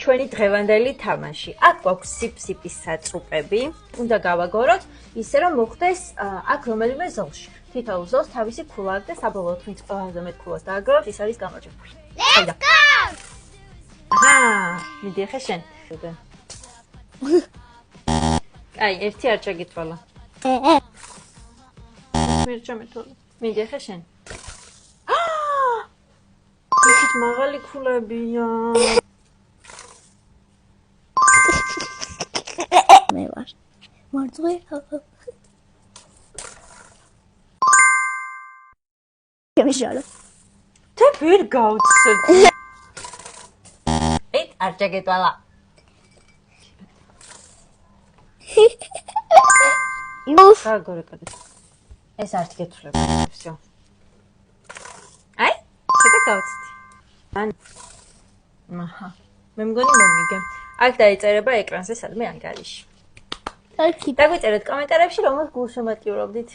ჩვენი დღევანდელი თამაში. აქ გვაქვს სიფსიპის საწუპები. უნდა გავაგოროთ ისე რომ მოხდეს აქ რომელიმე ზოლში. თითოეულ ზოლს თავისი ქულა აქვს და საბოლოოდ ვინც ყველაზე მეტ ქულას დააგროვებს, ის არის გამარჯვებული. Let's go! მიდი ახლა შენ. აი, ერთი არ ჩაგითვალა. მერჩა მეთვალა. მიდი ახლა შენ. იქით მაღალი ქულებია. მე ვარ. მარწყვია. შემიშალა. թե ვერ გავცდ. არ ჩაგეთვალა. გაგორე კადე. ეს არ თქეთვლება. всё. აი, შედა გავცდი. აჰა. მე მგონი მომიგე. აქ დაიწერება ეკრანზე სადმე ანგარიში. დაგვიწერეთ კომენტარებში რომელ გულშემატკივრობდით.